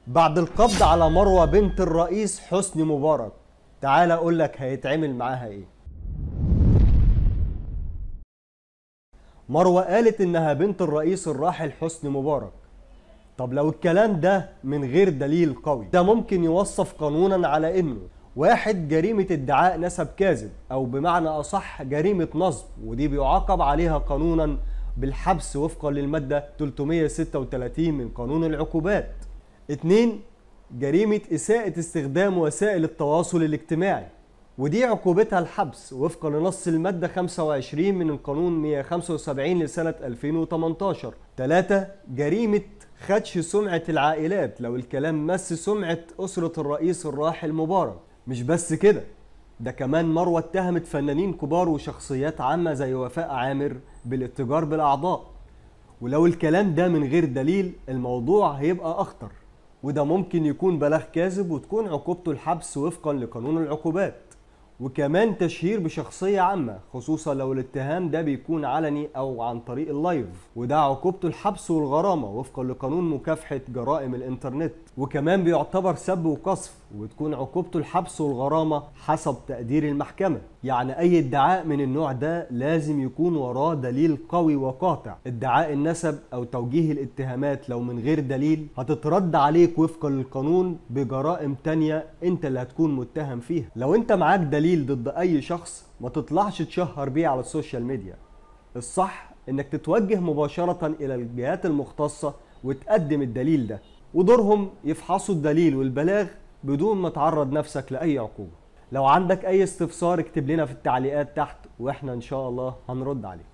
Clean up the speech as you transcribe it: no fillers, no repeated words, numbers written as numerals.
بعد القبض على مروة بنت الرئيس حسني مبارك، تعال اقول لك هيتعمل معاها ايه. مروة قالت انها بنت الرئيس الراحل حسني مبارك. طب لو الكلام ده من غير دليل قوي، ده ممكن يوصف قانونا على انه واحد جريمة ادعاء نسب كاذب، او بمعنى اصح جريمة نصب، ودي بيعاقب عليها قانونا بالحبس وفقا للمادة 336 من قانون العقوبات. 2. جريمة إساءة استخدام وسائل التواصل الاجتماعي، ودي عقوبتها الحبس وفقا لنص المادة 25 من القانون 175 لسنة 2018. 3. جريمة خدش سمعة العائلات، لو الكلام مس سمعة أسرة الرئيس الراحل مبارك. مش بس كده، ده كمان مروة اتهمت فنانين كبار وشخصيات عامة زي وفاء عامر بالاتجار بالأعضاء. ولو الكلام ده من غير دليل، الموضوع هيبقى أخطر، وده ممكن يكون بلاغ كاذب وتكون عقوبته الحبس وفقا لقانون العقوبات. وكمان تشهير بشخصية عامة، خصوصا لو الاتهام ده بيكون علني او عن طريق اللايف، وده عقوبته الحبس والغرامة وفقا لقانون مكافحة جرائم الانترنت. وكمان بيعتبر سب وقذف، وتكون عقوبته الحبس والغرامة حسب تقدير المحكمة. يعني اي ادعاء من النوع ده لازم يكون وراه دليل قوي وقاطع. ادعاء النسب او توجيه الاتهامات لو من غير دليل هتترد عليك وفقا للقانون بجرائم تانية انت اللي هتكون متهم فيها. لو انت معاك دليل ضد اي شخص، ما تطلعش تشهر بيه على السوشيال ميديا. الصح انك تتوجه مباشرة الى الجهات المختصة وتقدم الدليل ده، ودورهم يفحصوا الدليل والبلاغ بدون ما تعرض نفسك لاي عقوبة. لو عندك اي استفسار اكتب لنا في التعليقات تحت، واحنا ان شاء الله هنرد عليك.